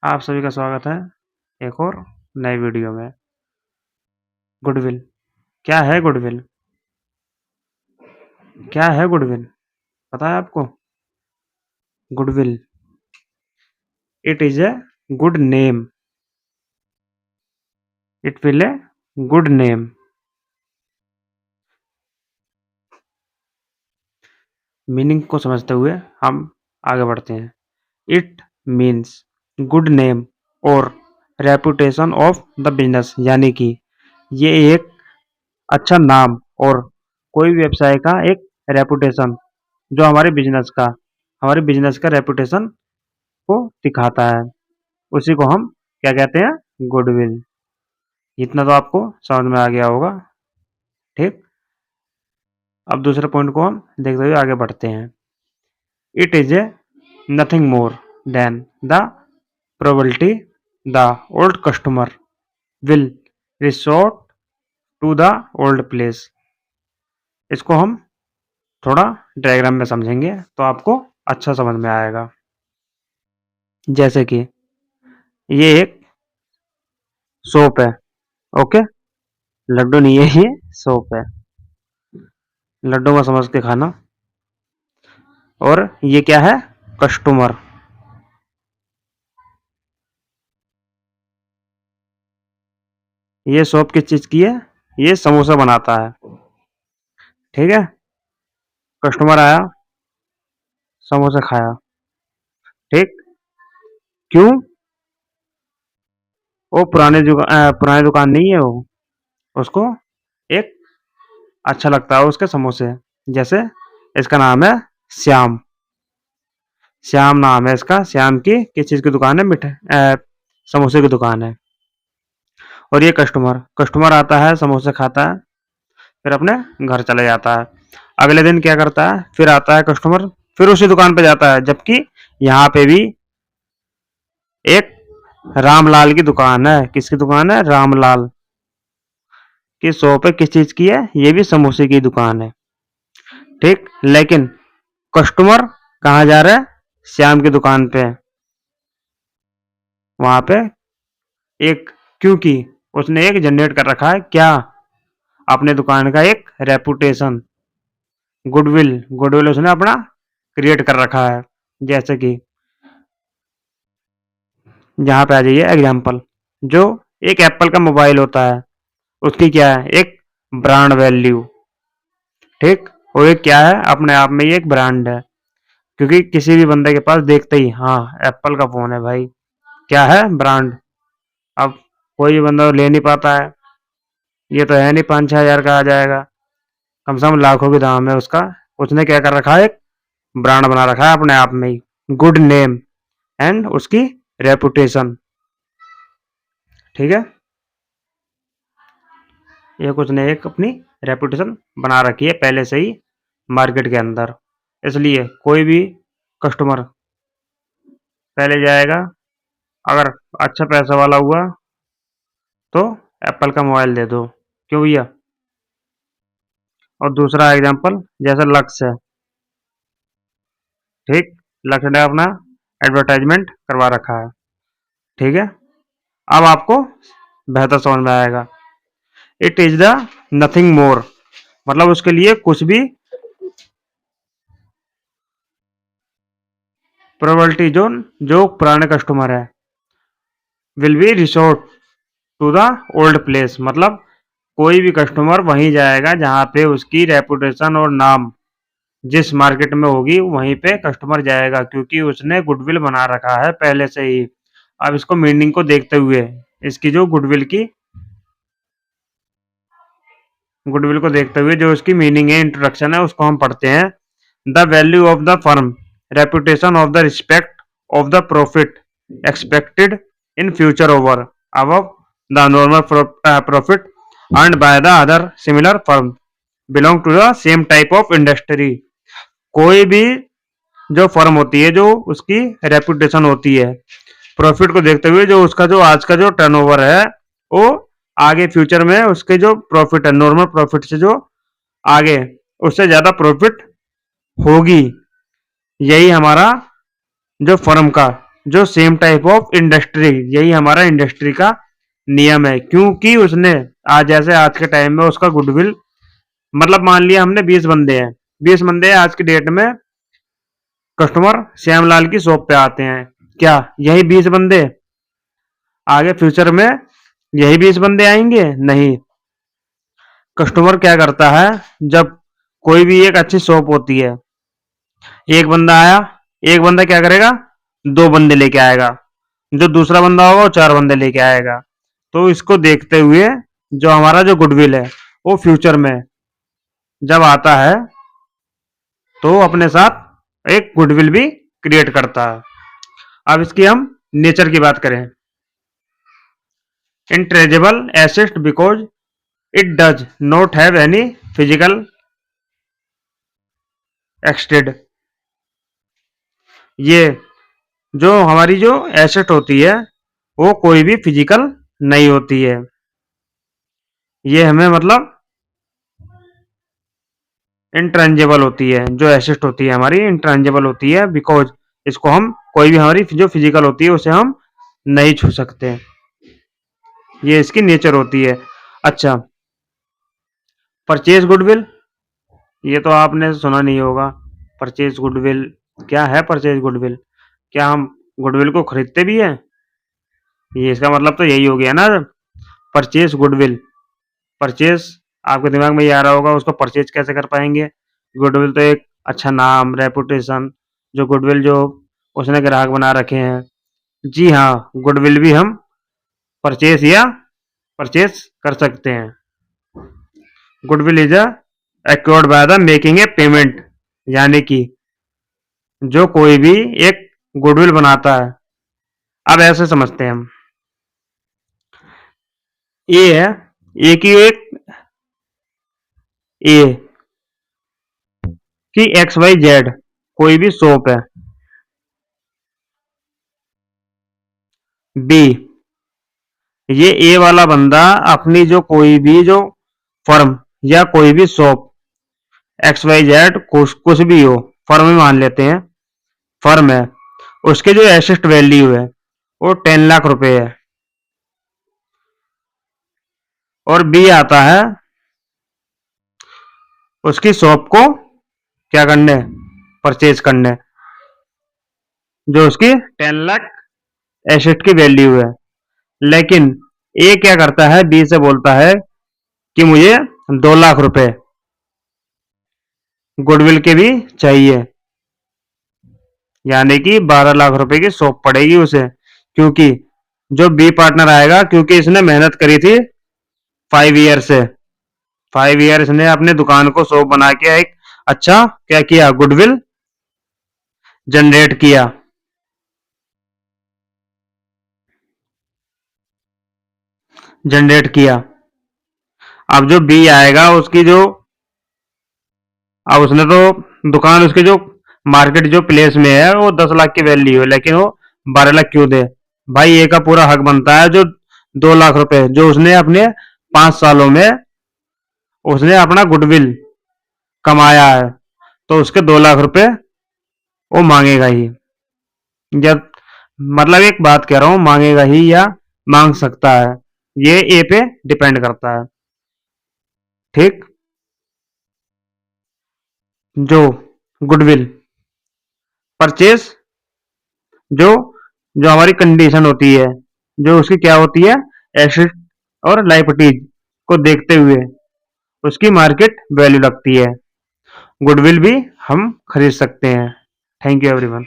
आप सभी का स्वागत है एक और नए वीडियो में। गुडविल क्या है? गुडविल क्या है? गुडविल पता है आपको? Goodwill it is a good name. It will a good name. Meaning को समझते हुए हम आगे बढ़ते हैं। इट मीन्स गुड नेम और रेपुटेशन ऑफ द बिजनेस, यानी कि ये एक अच्छा नाम और कोई भी व्यवसाय का एक रेपुटेशन जो हमारे बिजनेस का रेपुटेशन को दिखाता है, उसी को हम क्या कहते हैं? गुडविल। इतना तो आपको समझ में आ गया होगा। ठीक, अब दूसरे पॉइंट को हम देखते हुए आगे बढ़ते हैं। It is a nothing more than the probability the old customer will resort to the old place. इसको हम थोड़ा डायग्राम में समझेंगे तो आपको अच्छा समझ में आएगा। जैसे कि ये एक सोप है, ओके, लड्डू नहीं है, ये सोप है। लड्डू में समझ के खाना। और ये क्या है? कस्टमर। ये शॉप किस चीज की है? ये समोसा बनाता है। ठीक है, कस्टमर आया, समोसा खाया। ठीक, क्यों? वो पुरानी दुकान नहीं है वो, उसको एक अच्छा लगता है उसके समोसे। जैसे इसका नाम है श्याम। श्याम नाम है इसका। श्याम की किस चीज की दुकान है? समोसे की दुकान है। और ये कस्टमर कस्टमर आता है, समोसे खाता है, फिर अपने घर चले जाता है। अगले दिन क्या करता है? फिर आता है कस्टमर, फिर उसी दुकान पे जाता है। जबकि यहाँ पे भी एक रामलाल की दुकान है। किसकी दुकान है? रामलाल की शॉप है। किस चीज की है? ये भी समोसे की दुकान है। ठीक, लेकिन कस्टमर कहाँ जा रहा है? श्याम की दुकान पे। वहां पे एक, क्योंकि उसने एक जनरेट कर रखा है क्या? अपने दुकान का एक रेपुटेशन, गुडविल। गुडविल उसने अपना क्रिएट कर रखा है। जैसे कि यहाँ पे आ जाइए एग्जाम्पल। जो एक एप्पल का मोबाइल होता है, उसकी क्या है? एक ब्रांड वैल्यू। ठीक, वो एक क्या है? अपने आप में ये एक ब्रांड है। क्योंकि किसी भी बंदे के पास देखते ही, हाँ एप्पल का फोन है भाई, क्या है? ब्रांड। अब कोई भी बंदा ले नहीं पाता है, ये तो है नहीं 5-6 हजार का आ जाएगा, कम से कम लाखों के दाम है उसका। उसने क्या कर रखा है? एक ब्रांड बना रखा है अपने आप में ही, गुड नेम एंड उसकी रेपुटेशन। ठीक है, ये कुछ ने एक अपनी रेपुटेशन बना रखी है पहले से ही मार्केट के अंदर। इसलिए कोई भी कस्टमर पहले जाएगा, अगर अच्छा पैसा वाला हुआ तो एप्पल का मोबाइल दे दो। क्यों भैया? और दूसरा एग्जांपल जैसे लक्स है। ठीक, लक्स ने अपना एडवर्टाइजमेंट करवा रखा है। ठीक है, अब आपको बेहतर समझ में आएगा। It is the nothing more, मतलब उसके लिए कुछ भी प्रोबेबिलिटी जो पुराने कस्टमर है, will be resort to the old place, मतलब कोई भी कस्टमर वहीं जाएगा जहां पे उसकी रेपुटेशन और नाम जिस मार्केट में होगी वहीं पे कस्टमर जाएगा, क्योंकि उसने गुडविल बना रखा है पहले से ही। अब इसको मीनिंग को देखते हुए, इसकी जो गुडविल को देखते हुए जो इसकी मीनिंग है, इंट्रोडक्शन है, उसको हम पढ़ते हैं। The value of the firm, reputation of the respect of the profit expected in future over above the normal profit earned by the other similar firm belong to the same type of industry। कोई भी जो firm होती है, जो उसकी reputation होती है, profit को देखते हुए जो उसका जो आज का जो टर्नओवर है, वो आगे फ्यूचर में उसके जो प्रॉफिट है, नॉर्मल प्रॉफिट से जो आगे उससे ज्यादा प्रॉफिट होगी। यही हमारा जो फर्म का जो सेम टाइप ऑफ इंडस्ट्री, यही हमारा इंडस्ट्री का नियम है, क्योंकि उसने आज जैसे आज के टाइम में उसका गुडविल, मतलब मान लिया हमने 20 बंदे हैं, 20 बंदे आज की डेट में कस्टमर श्यामलाल की शॉप पे आते हैं, क्या यही 20 बंदे आगे फ्यूचर में यही 20 बंदे आएंगे? नहीं। कस्टमर क्या करता है, जब कोई भी एक अच्छी शॉप होती है, एक बंदा आया, एक बंदा क्या करेगा, 2 बंदे लेके आएगा, जो दूसरा बंदा होगा वो 4 बंदे लेके आएगा। तो इसको देखते हुए जो हमारा जो गुडविल है वो फ्यूचर में जब आता है तो अपने साथ एक गुडविल भी क्रिएट करता है। अब इसकी हम नेचर की बात करें, intangible asset because it does not have any physical extent. ये जो हमारी जो एसेट होती है वो कोई भी फिजिकल नहीं होती है, ये हमें मतलब इंट्रेंजेबल होती है, जो एसेट होती है हमारी इंट्रेंजेबल होती है, बिकॉज इसको हम कोई भी हमारी जो फिजिकल होती है उसे हम नहीं छू सकते, ये इसकी नेचर होती है। अच्छा, परचेज गुडविल, ये तो आपने सुना नहीं होगा। परचेज गुडविल क्या है? परचेज गुडविल, क्या हम गुडविल को खरीदते भी हैं? ये इसका मतलब तो यही हो गया ना, परचेज गुडविल। परचेज आपके दिमाग में ये आ रहा होगा, उसको परचेज कैसे कर पाएंगे? गुडविल तो एक अच्छा नाम, रेपुटेशन, जो गुडविल जो उसने ग्राहक बना रखे हैं। जी हाँ, गुडविल भी हम परचेज या परचेज कर सकते हैं। Goodwill is acquired by the making a payment, यानी कि जो कोई भी एक गुडविल बनाता है, अब ऐसे समझते हैं हम, ए है, ए की एक ए की एक्स वाई जेड कोई भी शॉप है, बी ये ए वाला बंदा अपनी जो कोई भी जो फर्म या कोई भी शॉप एक्स वाई जेड कुछ भी हो, फर्म में मान लेते हैं, फर्म है, उसके जो एसेट वैल्यू है वो 10 लाख रुपए है, और बी आता है उसकी शॉप को क्या करने, परचेज करने, जो उसकी 10 लाख एसेट की वैल्यू है। लेकिन ए क्या करता है, बी से बोलता है कि मुझे 2 लाख रुपए गुडविल के भी चाहिए, यानी कि 12 लाख रुपए की शॉप पड़ेगी उसे, क्योंकि जो बी पार्टनर आएगा, क्योंकि इसने मेहनत करी थी 5 ईयर से, 5 ईयर इसने अपने दुकान को शॉप बना के एक अच्छा क्या किया, गुडविल जनरेट किया। जनरेट किया। अब जो बी आएगा उसकी जो, अब उसने तो दुकान उसके जो मार्केट जो प्लेस में है वो 10 लाख की वैल्यू है, लेकिन वो 12 लाख क्यों दे? भाई ए का पूरा हक बनता है, जो 2 लाख रुपए जो उसने अपने 5 सालों में उसने अपना गुडविल कमाया है, तो उसके 2 लाख रुपए वो मांगेगा ही। जब मतलब एक बात कह रहा हूं, मांगेगा ही या मांग सकता है, ये ए पे डिपेंड करता है। ठीक, जो गुडविल परचेज, जो जो हमारी कंडीशन होती है, जो उसकी क्या होती है, एसेट और लाइबिलिटीज को देखते हुए उसकी मार्केट वैल्यू लगती है, गुडविल भी हम खरीद सकते हैं। Thank you everyone.